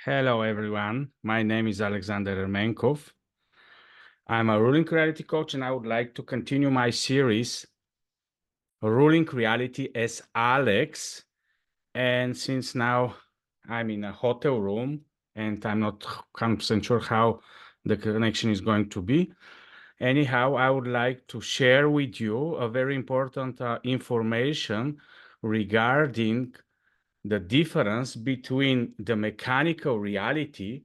Hello, everyone. My name is Alexander Ermenkov. I'm a ruling reality coach, and I would like to continue my series, Ruling Reality as Alex. And since now I'm in a hotel room and I'm not 100% sure how the connection is going to be, anyhow, I would like to share with you a very important information regarding the difference between the mechanical reality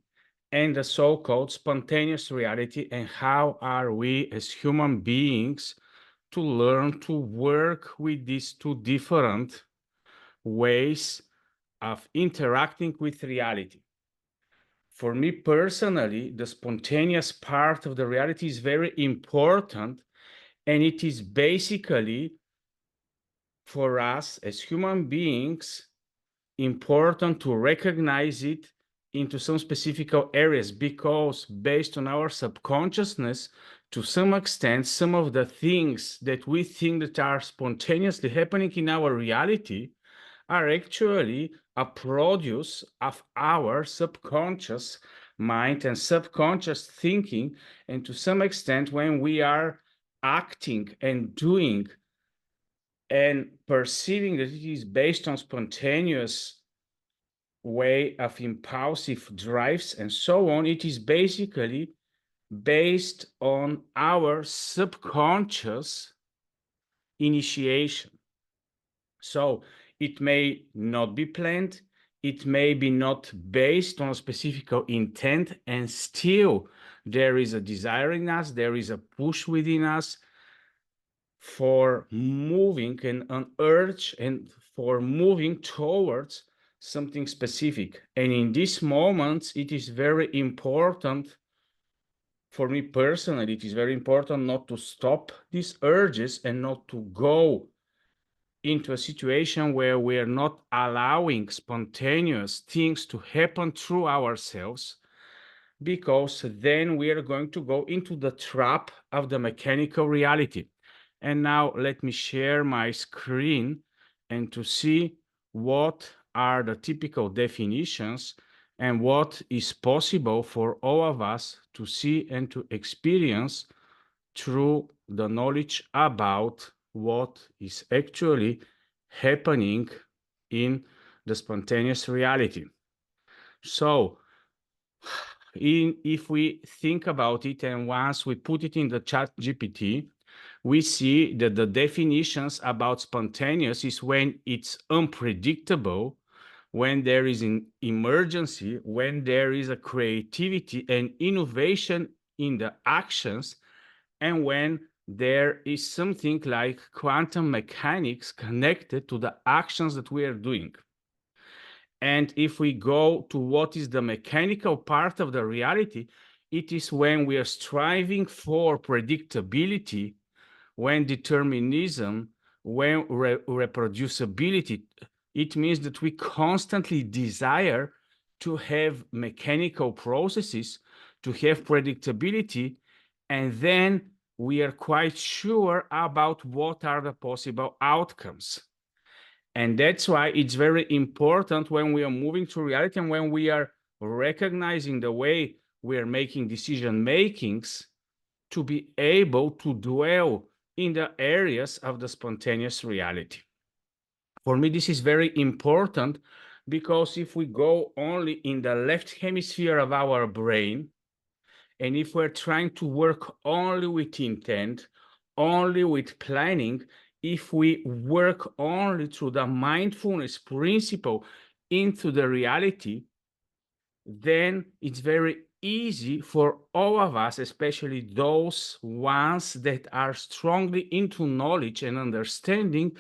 and the so-called spontaneous reality, and how are we as human beings to learn to work with these two different ways of interacting with reality. For me personally, the spontaneous part of the reality is very important, and it is basically for us as human beings important to recognize it into some specific areas, because based on our subconsciousness, to some extent, some of the things that we think that are spontaneously happening in our reality are actually a produce of our subconscious mind and subconscious thinking. And to some extent, when we are acting and doing and perceiving that it is based on spontaneous way of impulsive drives and so on, it is basically based on our subconscious initiation. So it may not be planned, it may be not based on a specific intent, and still there is a desire in us, there is a push within us for moving and an urge and for moving towards something specific. And in these moments, it is very important for me personally, it is very important not to stop these urges and not to go into a situation where we are not allowing spontaneous things to happen through ourselves, because then we are going to go into the trap of the mechanical reality. And now let me share my screen and to see what are the typical definitions and what is possible for all of us to see and to experience through the knowledge about what is actually happening in the spontaneous reality. So if we think about it, and once we put it in the chat GPT, we see that the definitions about spontaneous is when it's unpredictable, when there is an emergency, when there is a creativity and innovation in the actions, and when there is something like quantum mechanics connected to the actions that we are doing. And if we go to what is the mechanical part of the reality, it is when we are striving for predictability, when determinism, when reproducibility. It means that we constantly desire to have mechanical processes, to have predictability, and then we are quite sure about what are the possible outcomes. And that's why it's very important when we are moving to reality and when we are recognizing the way we are making decision makings, to be able to dwell in the areas of the spontaneous reality. For me, this is very important, because if we go only in the left hemisphere of our brain, and if we're trying to work only with intent, only with planning, if we work only through the mindfulness principle into the reality, then it's very easy for all of us, especially those ones that are strongly into knowledge and understanding,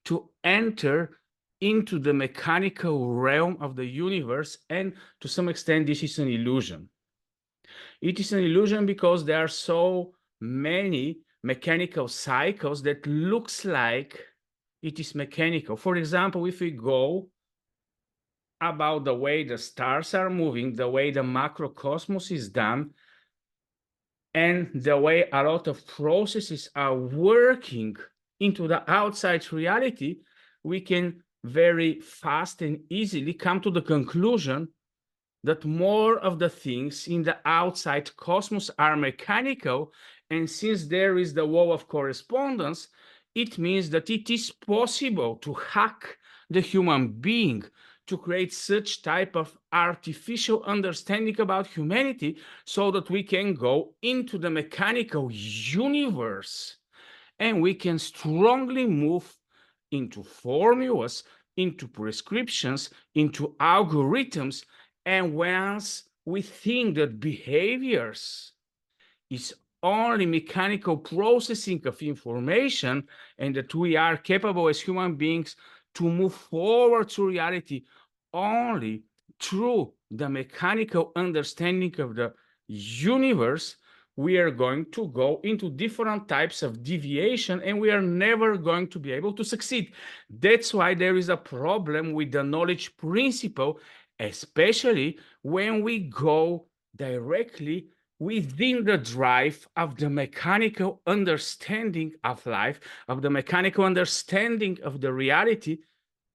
to enter into the mechanical realm of the universe. And to some extent, this is an illusion. It is an illusion because there are so many mechanical cycles that looks like it is mechanical. For example, if we go about the way the stars are moving, the way the macrocosmos is done, and the way a lot of processes are working into the outside reality, we can very fast and easily come to the conclusion that more of the things in the outside cosmos are mechanical, and since there is the law of correspondence, it means that it is possible to hack the human being to create such type of artificial understanding about humanity so that we can go into the mechanical universe and we can strongly move into formulas, into prescriptions, into algorithms. And once we think that behaviors is only mechanical processing of information and that we are capable as human beings to move forward to reality only through the mechanical understanding of the universe, we are going to go into different types of deviation and we are never going to be able to succeed. That's why there is a problem with the knowledge principle, especially when we go directly within the drive of the mechanical understanding of life, of the mechanical understanding of the reality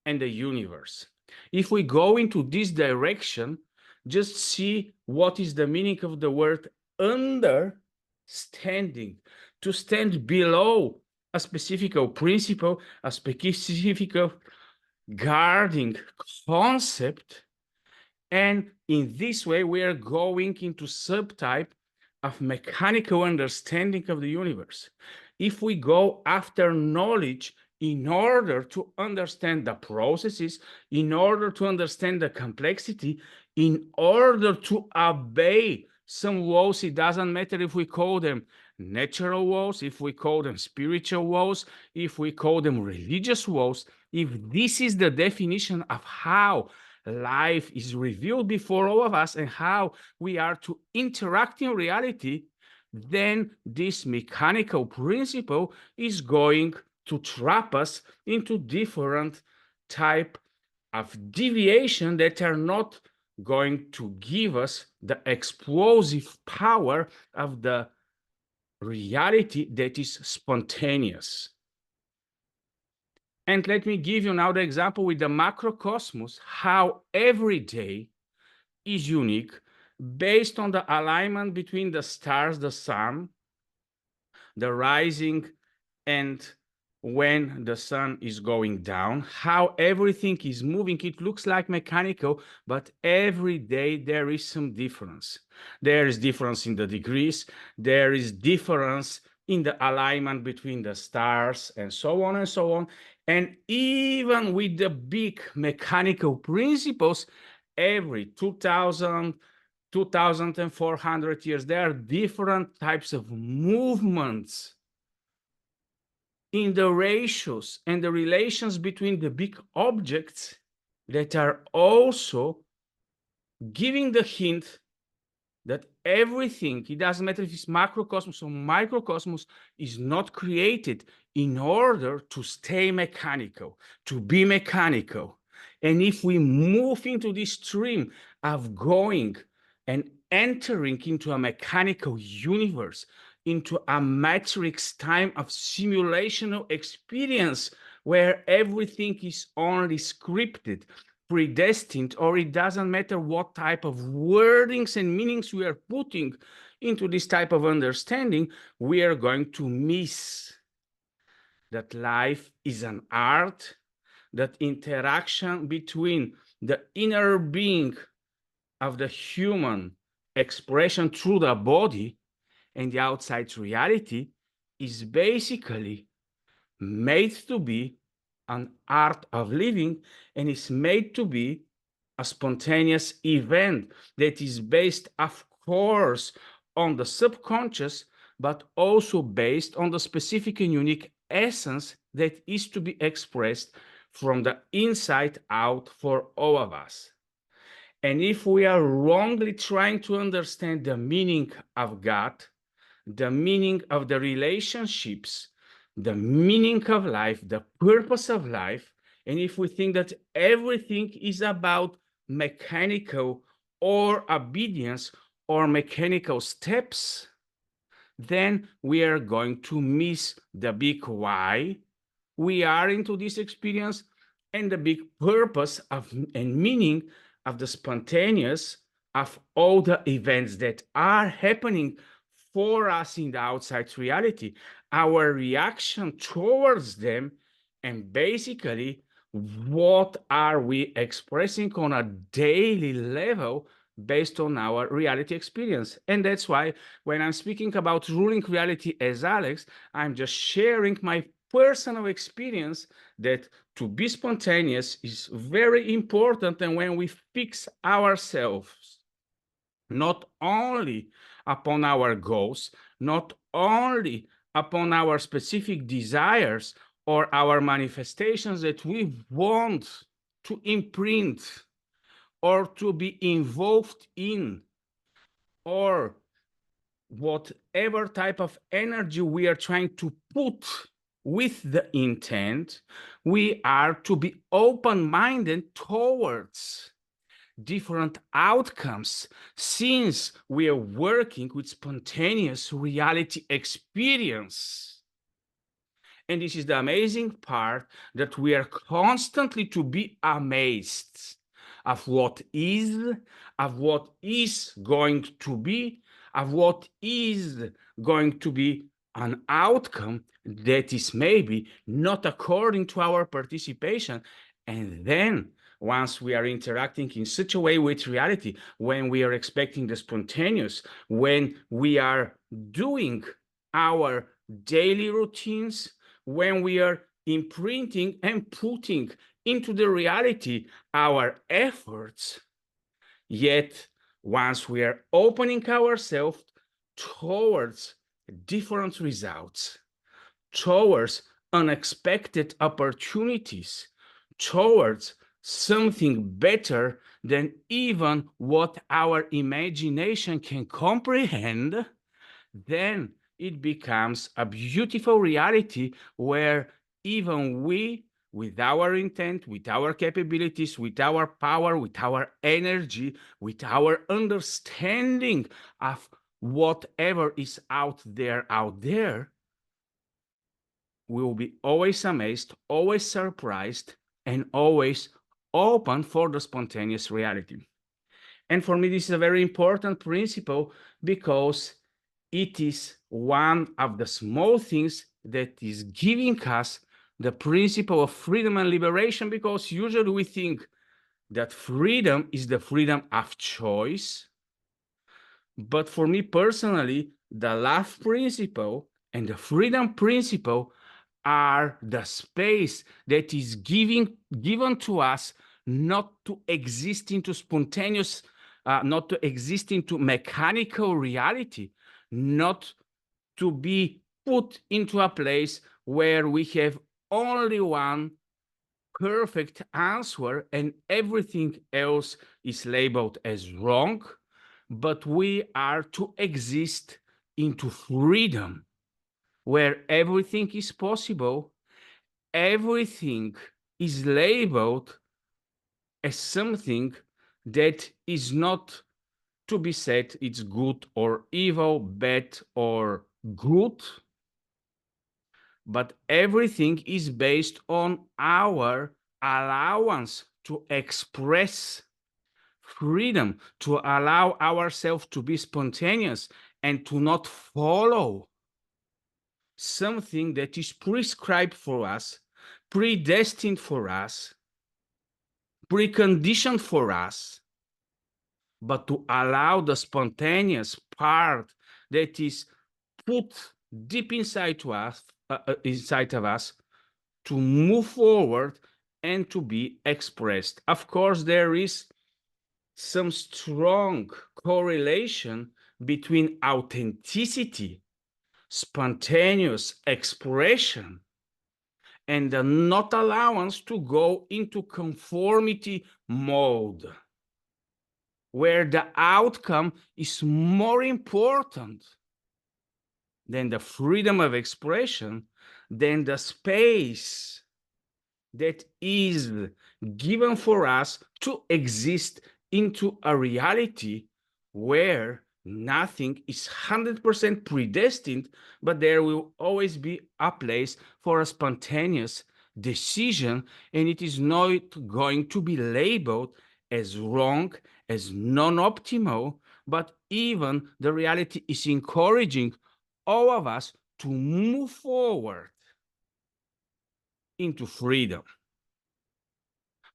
and the universe. If we go into this direction, just see what is the meaning of the word understanding. To stand below a specific principle, a specific guarding concept. And in this way, we are going into subtype of mechanical understanding of the universe. If we go after knowledge in order to understand the processes, in order to understand the complexity, in order to obey some laws, it doesn't matter if we call them natural laws, if we call them spiritual laws, if we call them religious laws, if this is the definition of how life is revealed before all of us and how we are to interact in reality, then this mechanical principle is going to trap us into different type of deviation that are not going to give us the explosive power of the reality that is spontaneous. And let me give you now the example with the macrocosmos, how every day is unique based on the alignment between the stars, the sun, the rising and when the sun is going down, how everything is moving. It looks like mechanical, but every day there is some difference. There is difference in the degrees, there is difference in the alignment between the stars and so on and so on. And even with the big mechanical principles, every 2,400 years, there are different types of movements in the ratios and the relations between the big objects that are also giving the hint that everything, it doesn't matter if it's macrocosmos or microcosmos, is not created in order to stay mechanical, to be mechanical. And if we move into this stream of going and entering into a mechanical universe, into a matrix time of simulational experience where everything is only scripted, predestined, or it doesn't matter what type of wordings and meanings we are putting into this type of understanding, we are going to miss that life is an art, that interaction between the inner being of the human expression through the body and the outside reality is basically made to be an art of living and is made to be a spontaneous event that is based, of course, on the subconscious, but also based on the specific and unique essence that is to be expressed from the inside out for all of us. And if we are wrongly trying to understand the meaning of God, the meaning of the relationships, the meaning of life, the purpose of life, and if we think that everything is about mechanical or obedience or mechanical steps, then we are going to miss the big why we are into this experience and the big purpose of and meaning of the spontaneous of all the events that are happening for us in the outside reality, our reaction towards them, and basically what are we expressing on a daily level based on our reality experience. And that's why when I'm speaking about ruling reality as Alex, I'm just sharing my personal experience that to be spontaneous is very important. And when we fix ourselves not only upon our goals, not only upon our specific desires or our manifestations that we want to imprint or to be involved in, or whatever type of energy we are trying to put with the intent, we are to be open-minded towards different outcomes, since we are working with spontaneous reality experience. And this is the amazing part, that we are constantly to be amazed of what is going to be, of what is going to be an outcome that is maybe not according to our participation. And then once we are interacting in such a way with reality, when we are expecting the spontaneous, when we are doing our daily routines, when we are imprinting and putting into the reality our efforts, yet once we are opening ourselves towards different results, towards unexpected opportunities, towards something better than even what our imagination can comprehend, then it becomes a beautiful reality where even we, with our intent, with our capabilities, with our power, with our energy, with our understanding of whatever is out there, we will be always amazed, always surprised, and always open for the spontaneous reality. And for me, this is a very important principle, because it is one of the small things that is giving us the principle of freedom and liberation, because usually we think that freedom is the freedom of choice. But for me personally, the love principle and the freedom principle are the space that is given to us not to exist into spontaneous, not to exist into mechanical reality, not to be put into a place where we have only one perfect answer and everything else is labeled as wrong, but we are to exist into freedom, where everything is possible, everything is labeled as something that is not to be said it's good or evil, bad or good, but everything is based on our allowance to express freedom, to allow ourselves to be spontaneous and to not follow something that is prescribed for us, predestined for us, preconditioned for us, but to allow the spontaneous part that is put deep inside of us to move forward and to be expressed. Of course, there is some strong correlation between authenticity, spontaneous expression, and the not allowance to go into conformity mode, where the outcome is more important than the freedom of expression, than the space that is given for us to exist into a reality where nothing is 100% predestined, but there will always be a place for a spontaneous decision, and it is not going to be labeled as wrong, as non-optimal, but even the reality is encouraging all of us to move forward into freedom.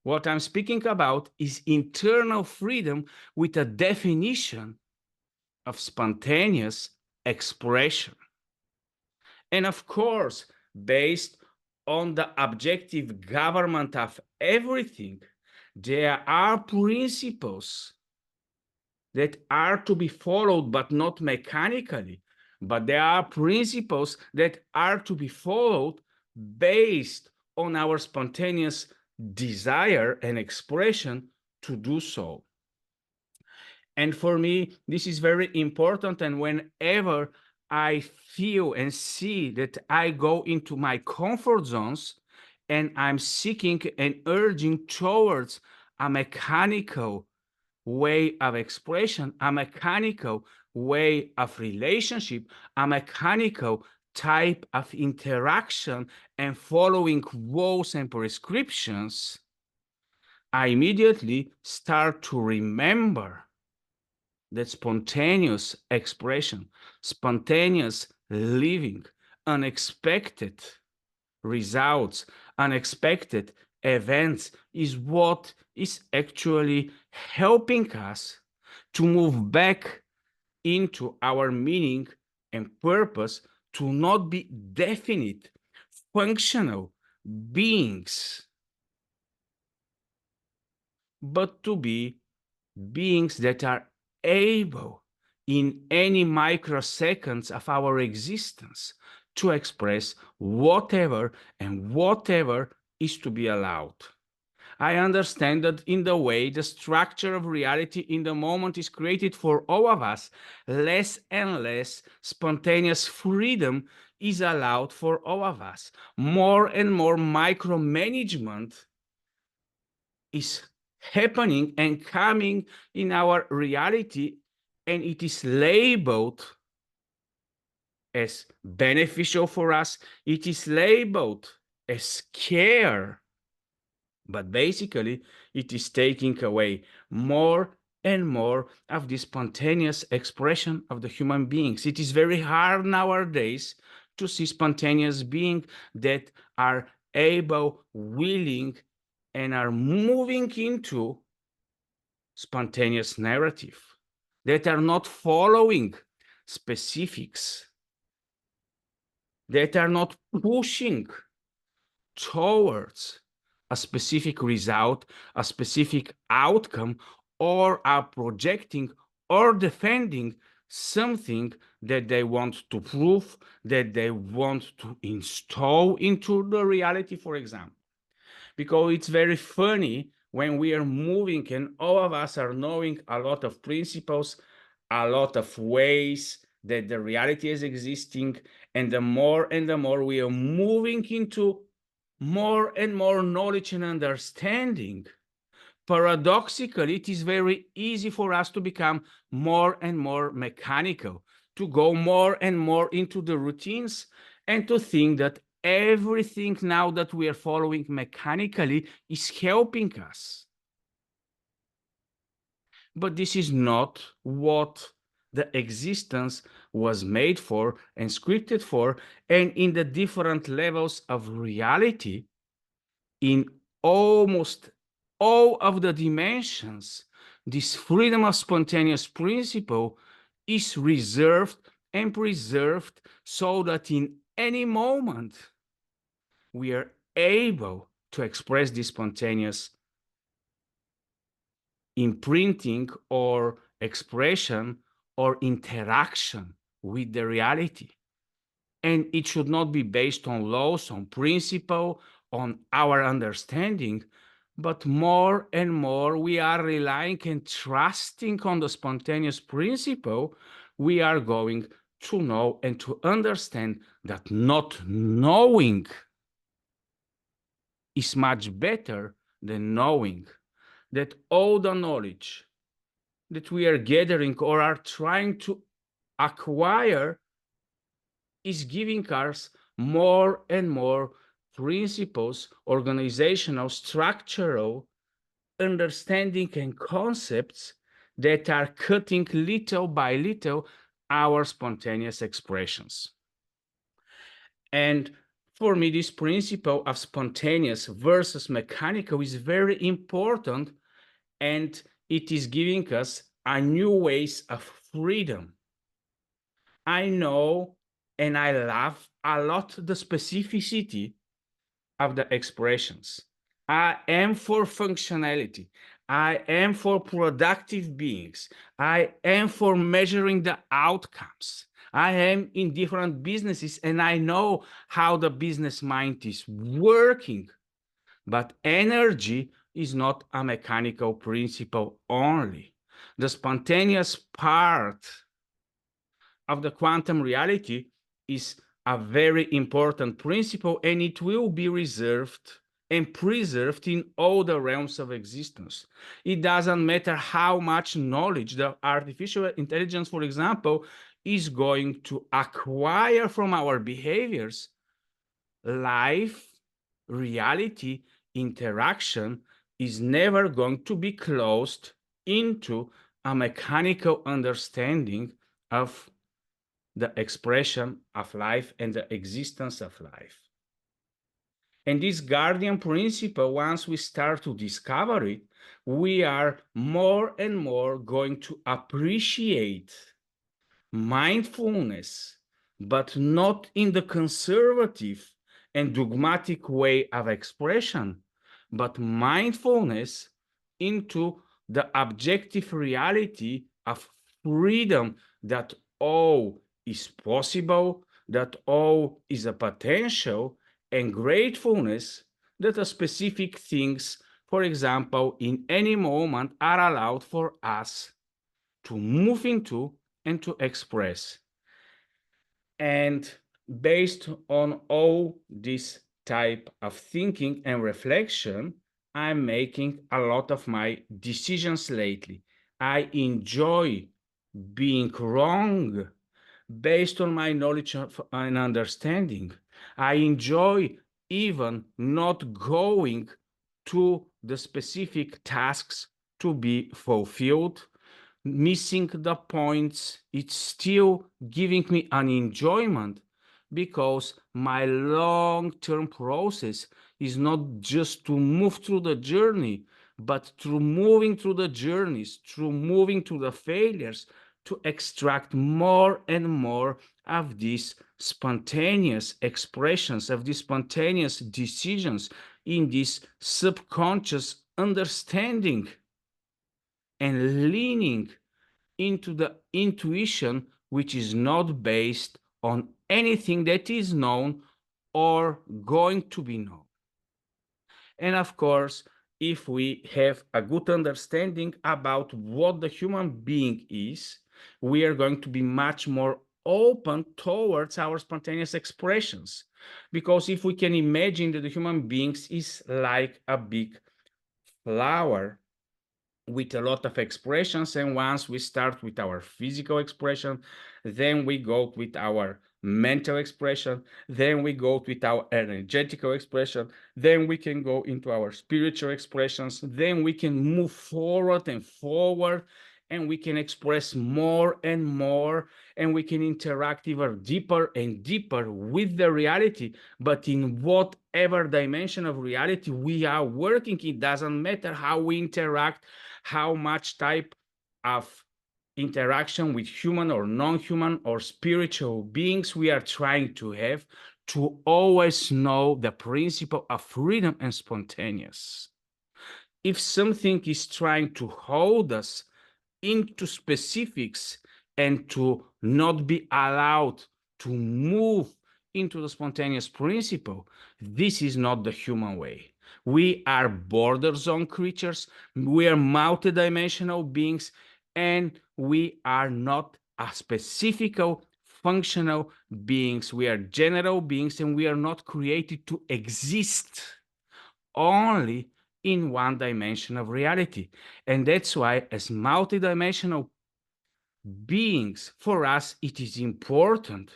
What I'm speaking about is internal freedom with a definition of spontaneous expression. And of course, based on the objective government of everything, there are principles that are to be followed, but not mechanically. But there are principles that are to be followed based on our spontaneous desire and expression to do so. And for me, this is very important. And whenever I feel and see that I go into my comfort zones and I'm seeking and urging towards a mechanical way of expression, a mechanical way of relationship, a mechanical type of interaction, and following rules and prescriptions, I immediately start to remember that spontaneous expression, spontaneous living, unexpected results, unexpected events is what is actually helping us to move back into our meaning and purpose, to not be definite, functional beings, but to be beings that are able in any microseconds of our existence to express whatever and whatever is to be allowed. I understand that in the way the structure of reality in the moment is created for all of us, less and less spontaneous freedom is allowed for all of us. More and more micromanagement is happening and coming in our reality, and it is labeled as beneficial for us. It is labeled as care, but basically it is taking away more and more of the spontaneous expression of the human beings. It is very hard nowadays to see spontaneous beings that are able, willing, and are moving into spontaneous narrative, that are not following specifics, that are not pushing towards a specific result, a specific outcome, or are projecting or defending something that they want to prove, that they want to install into the reality, for example. Because it's very funny when we are moving and all of us are knowing a lot of principles, a lot of ways that the reality is existing, and the more we are moving into more and more knowledge and understanding, paradoxically, it is very easy for us to become more and more mechanical, to go more and more into the routines, and to think that everything now that we are following mechanically is helping us. But this is not what the existence was made for and scripted for, and in the different levels of reality, in almost all of the dimensions, this freedom of spontaneous principle is reserved and preserved so that in any moment we are able to express this spontaneous imprinting or expression or interaction with the reality. And it should not be based on laws, on principle, on our understanding, but more and more we are relying and trusting on the spontaneous principle. We are going to know and to understand that not knowing is much better than knowing, that all the knowledge that we are gathering or are trying to acquire is giving us more and more principles, organizational, structural understanding and concepts that are cutting little by little our spontaneous expressions. And for me, this principle of spontaneous versus mechanical is very important, and it is giving us a new ways of freedom. I know and I love a lot the specificity of the expressions. I am for functionality. I am for productive beings. I am for measuring the outcomes. I am in different businesses and I know how the business mind is working. But energy is not a mechanical principle only. The spontaneous part of the quantum reality is a very important principle, and it will be reserved and preserved in all the realms of existence. It doesn't matter how much knowledge the artificial intelligence, for example, is going to acquire from our behaviors. Life, reality, interaction is never going to be closed into a mechanical understanding of the expression of life and the existence of life. And this guardian principle, once we start to discover it, we are more and more going to appreciate mindfulness, but not in the conservative and dogmatic way of expression, but mindfulness into the objective reality of freedom, that all is possible, that all is a potential, and gratefulness that the specific things, for example, in any moment are allowed for us to move into and to express. And based on all this type of thinking and reflection, I'm making a lot of my decisions lately. I enjoy being wrong based on my knowledge and understanding. I enjoy even not going to the specific tasks to be fulfilled, missing the points. It's still giving me an enjoyment, because my long-term process is not just to move through the journey, but through moving through the journeys, through moving through the failures, to extract more and more of these spontaneous expressions, of these spontaneous decisions in this subconscious understanding, and leaning into the intuition, which is not based on anything that is known or going to be known. And of course, if we have a good understanding about what the human being is, we are going to be much more open towards our spontaneous expressions. Because if we can imagine that the human beings is like a big flower with a lot of expressions, and once we start with our physical expression, then we go with our mental expression, then we go with our energetical expression, then we can go into our spiritual expressions, then we can move forward and forward, and we can express more and more, and we can interact even deeper and deeper with the reality. But in whatever dimension of reality we are working, it doesn't matter how we interact, how much type of interaction with human or non-human or spiritual beings we are trying to have, to always know the principle of freedom and spontaneous. If something is trying to hold us into specifics and to not be allowed to move into the spontaneous principle, this is not the human way. We are border zone creatures, we are multidimensional beings, and we are not a specific functional beings. We are general beings, and we are not created to exist only in one dimension of reality. And that's why, as multidimensional beings, for us, it is important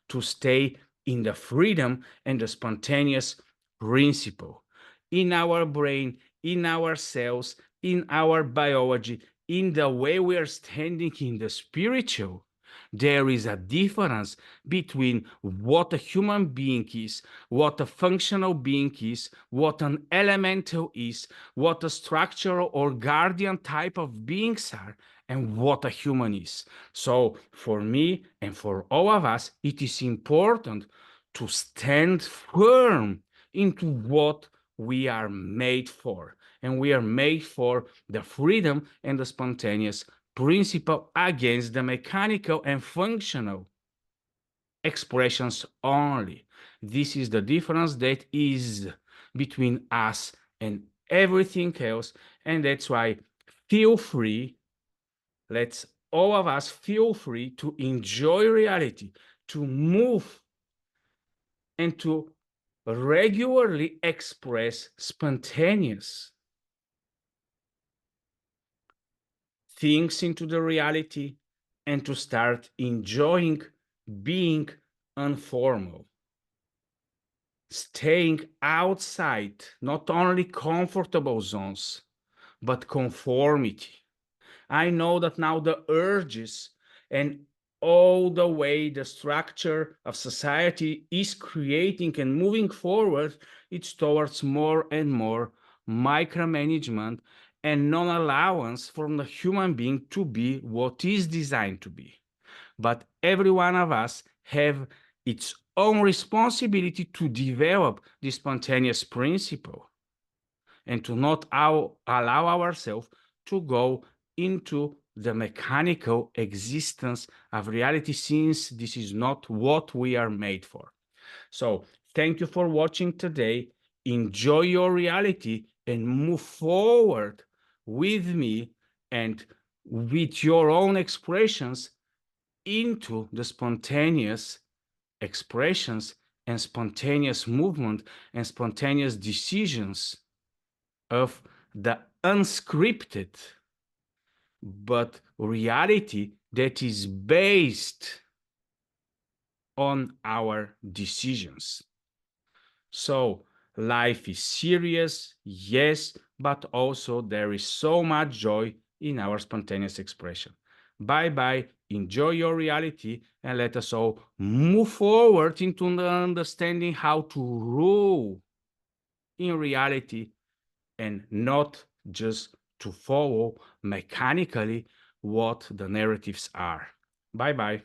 to stay in the freedom and the spontaneous principle. In our brain, in our cells, in our biology, in the way we are standing in the spiritual, there is a difference between what a human being is, what a functional being is, what an elemental is, what a structural or guardian type of beings are, and what a human is. So for me and for all of us, it is important to stand firm into what we are made for. And we are made for the freedom and the spontaneous principle against the mechanical and functional expressions only. This is the difference that is between us and everything else. And that's why feel free, let's all of us feel free to enjoy reality, to move and to regularly express spontaneous things into the reality and to start enjoying being informal, staying outside not only comfortable zones, but conformity. I know that now the urges and all the way the structure of society is creating and moving forward, it's towards more and more micromanagement and non-allowance from the human being to be what is designed to be. But every one of us have its own responsibility to develop the spontaneous principle and to not allow ourselves to go into the mechanical existence of reality, since this is not what we are made for. So thank you for watching today. Enjoy your reality and move forward with me and with your own expressions into the spontaneous expressions and spontaneous movement and spontaneous decisions of the unscripted but reality that is based on our decisions. So life is serious, yes, but also there is so much joy in our spontaneous expression. Bye-bye, enjoy your reality, and let us all move forward into the understanding how to rule in reality and not just to follow mechanically what the narratives are. Bye-bye.